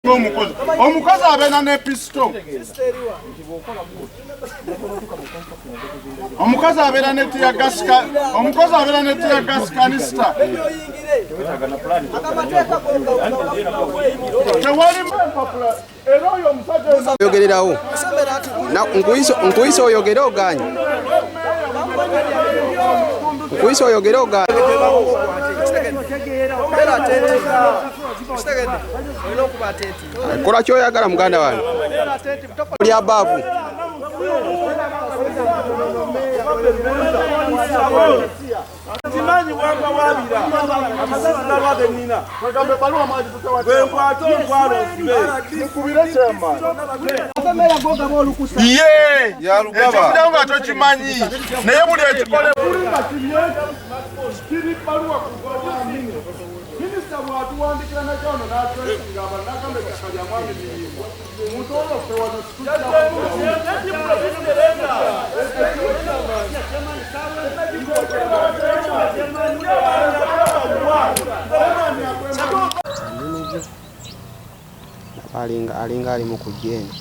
Omukazi abeera ne pisto. Omukazi abeera ne tiyagasika. Omukazi abeera ne tiyagasika kanista. Yogererawo. Nkuyisa oyogere oganye. Nkuyisa oyogere oganye. Kola kyoyagala muganda wange. Oli abaavu. Simanyi wanga wabira amasana nalwage nina Kagambe balwa maji tutawa. Bwenkwato nkwalo sibe Mukubire chema. akamera goga bolukusa Ye! Ya Lugaba. Ekikuda nga tokimanyi. Naye buli ekikole kiri balwa kugoba mini. Minisita bwatuwandikira na kyono n'atwesinga abanakambe kakalya mwami birimbo. Omuntu ono ffe wano alinga ali mu kujeni.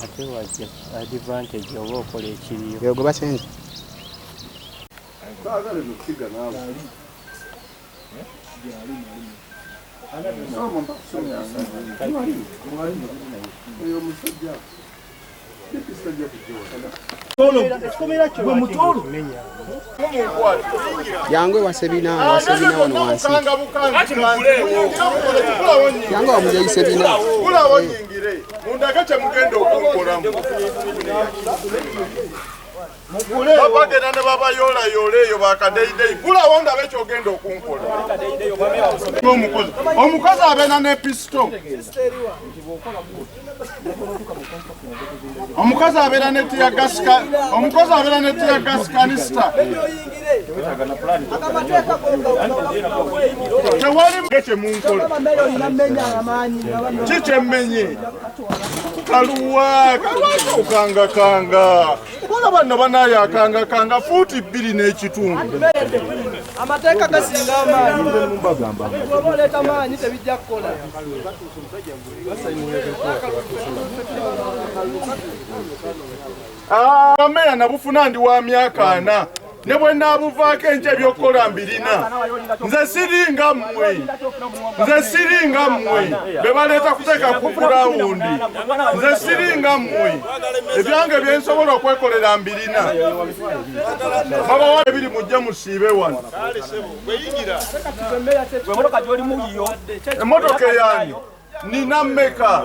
Ate wajja advantage oba okola ekiriyo. Byogo basenze. Yangwe wasebina wano wansi. Yangwe wamujayi sebina. Kula wonyingire. Mundagache mugenda okunkolamu. Babagenda ne baba yola eyo bakadeidei. Kula wonda bekyogenda okunkola. Omukazi abeera ne pisto. Omukazi abeera ne tiyagasika. Omukazi abeera ne tiyagasika kanista. Tewali mgeche munkola. Kikyemmenye. Kaluwa kanga. Bona bano banaya kanga futi 2 n'ekitundu. amateeka gasinga amaanyi oboleta amaanyi tebijja kukola Meya nabufuna ndi wa myaka 4 ne bwe naabuvaako enkya ebyokukola mbirina. Nze siringa mmwe be baleeta kuteeka ku gurawundi. Nze siringa mmwe ebyange byensobola okwekolera mbirina. Babawa ebiri mujje musiibe wano. Emmotoka eyange nina mmeka?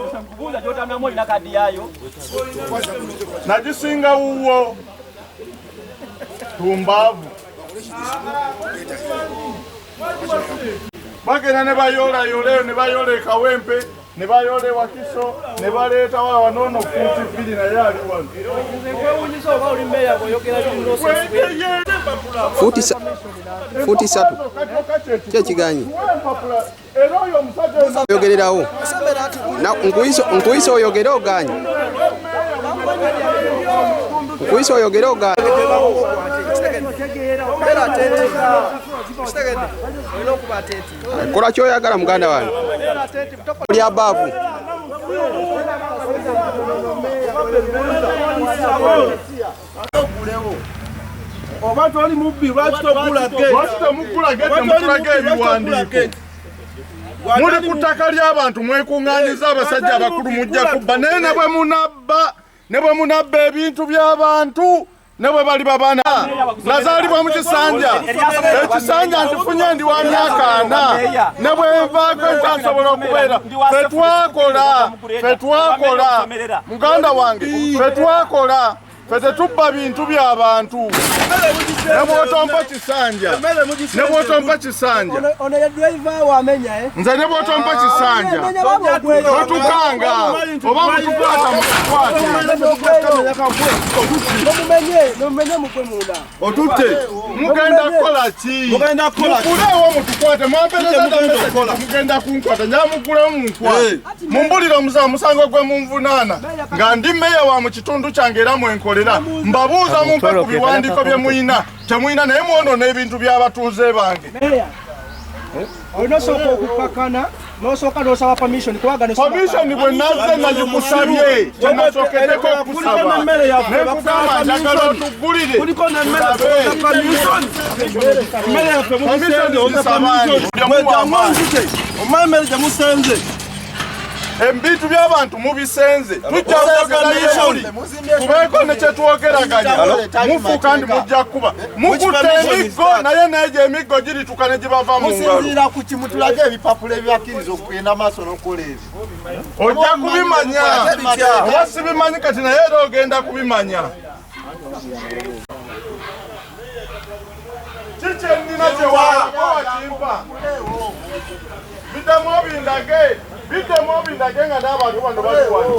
Nagisinga wuwo Tumbavu. Bagenda ne bayola ne bayola Kawempe, ne bayola Wakiso, ne baleeta wanono futi 2 naye ali wano. Futi 3. Kyekiganyi. Yogererawo. Nkuyisa oyogere oganye. Nkuyisa oyogere oganye. Kola kyoyagala muganda wange. Oli abaavu. obantu oli mubbi lwaki Temugulage ebiwandiiko. Muli ku ttaka ly'abantu mwekuŋŋaanyiza abasajja abakulu mujja kubba naye ne bwe munabba ebintu by'abantu ne bwe bali babaana nazaalibwa mu kisanja. Ekisanja nkifunye ndi wa myaka 4 ne bwe nvaako ekyansobola okubeera. Ffe twakola muganda wange, ffe twakola. Ffe tetubba bintu by'abantu. Ne bw'otompa kisanja. ono ye driver wamenya Nze ne bw'otompa kisanja. Totukanga. Oba mutukwata mutukwate. nomumenye mukwe munda Otutte. Mugenda kukola ki? Mukuleewo mutukwate. Mwampereza mugenda kunkwata. Nyamugulemu munkwate. Mumbulire omusango gwe munvunaana. Nga ndi meya wa mu kitundu kyange era mwenkolera. Mbabuuza mumpe ku biwandiiko bye muyina. Temuyina naye mwonoona ebintu by'abatuuze bange. olina osooka okukakana n'osooka n'osaba permission kubanga permission bwe nazze nagikusabye kyenasookeddeko okusaba nekugamba njagala otugulire kuliko nemmere yaffe omumere gye musenze ebintu by'abantu mubisenze tujja kugeraganya tubeeko ne kyetwogeraganya mufu kandi mujja kuba mukutta emiggo naye n'egyo emiggo girituka ne gibava mu ngalo musinziira ku kimu tulage ebipapula ebibakkiriza okugenda maaso n'okukola ebyo ojja kubimanya oba sibimanyi kati naye era ogenda kubimanya kiki ennina gyewakimpa biddemu obindage nga n'abantu bano bali wano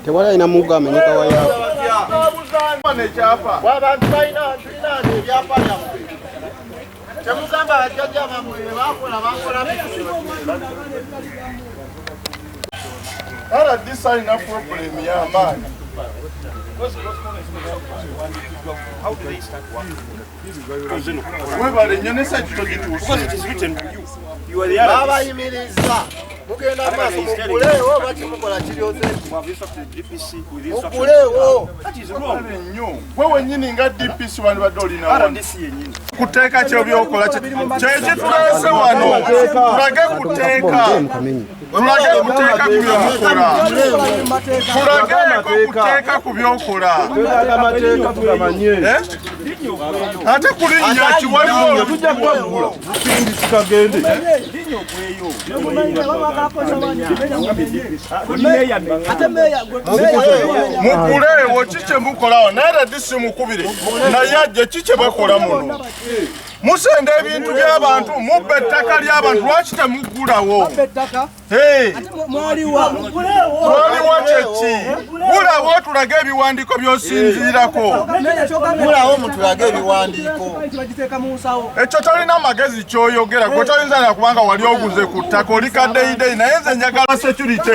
tewali alina muggo amenyeka wayaako nekyapa abantu tulina ebyapa byaffe kyemugamba bajjajja bamwe bakola RDC alina problem y'amaanyi webale nyonesa ekito gituuse babayimiriza mugenda maaso muguleewo bakimukola kiryoze muguleewo nnyo gwe wennyini nga DPC wani badde olinawo kuteeka kyebyokola kyekituleese wano tulage kuteeka ku byomukola tulageeko kuteeka ku byokola ate kulinnya kiwaliwo tujja kuwagula kagende muguleewo kikye mukolawo naye radisi mukubire naye ajje kikye bakola muno musenda ebintu by'abantu mubba ettaka ly'abantu lwaki temugulawo mwaliwa kyeki gulawo tulage ebiwandiiko by'osinziirako gulawo mutulage ebiwandiiko ekyo tolina magezi ky'oyogera gwe toyinza na kubanga wali oguze ku ttaka oli kaddeyideyi naye nze njagala security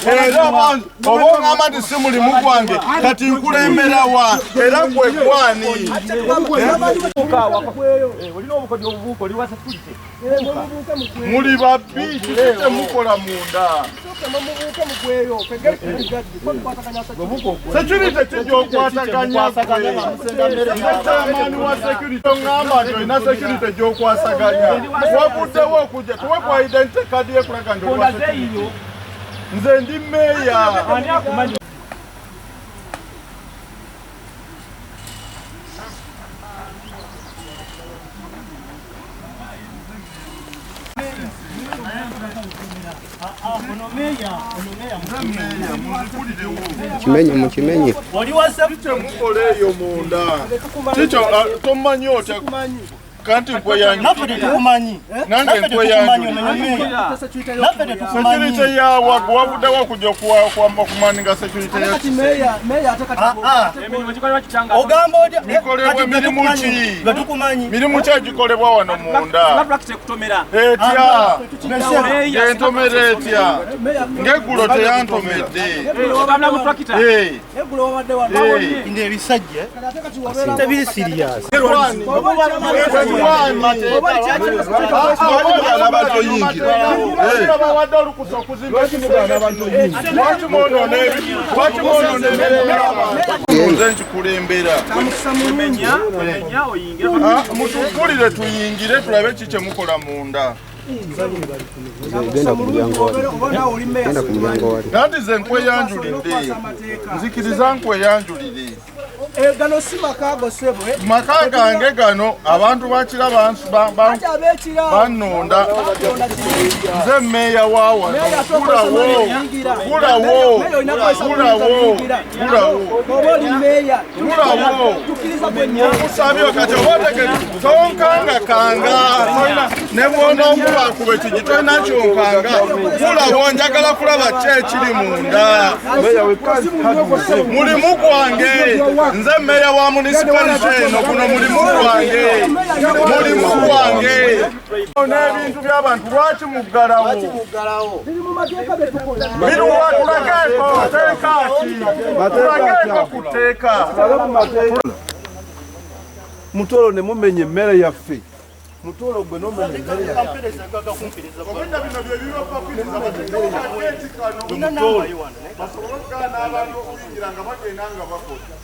era oba oŋŋamba nti si mulimu gwange kati nkulemberawa era gwe gwani muli babbi kiki temukola munda security kijja okwasaganya wa security oŋŋamba nti olina security gy'okwasaganya wavuddewo okujja tuwekwa identity kadi yekulaga nti nze ndi meeya mukimenye mukola eyo munda kikyo tomanyi otya kanti nkweyanyu nange nkweyanyu security yawa gwavuddewo okujja okumaninga security mikolebwa mirimu ki mirimu ki egikolebwa wano munda etya entomera etya ng'eggulo teyantomedde ebisajja tebiri sirias bawadde olukusa okuzimba nze nkikulembera mutukulire tuyingire tulabe ki kyemukola munda genda ku mulyango nanti ze nkweyanjulidde nzikiriza nkweyanjulire gano si makago sebo maka gange gano abantu bakira bannonda nze meeya waawa gulawo okusabyo kati obategere tonkangakanga ne bwona okubakuba ekigi tolina kyonkanga gulawo njagala kulaba ki ekiri munda mulimu gwange nze meeya wa municipality eno guno mulimu gwange n'ebintu by'abantu lwaki muggalawo biruwa tulageeko teeka ki tulageeko ku tteeka Mutolo ne mumenye emmere yaffe. Mutolo gwe nomenya emmere yaffe.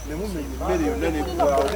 Ne mumenye emmere yonna ne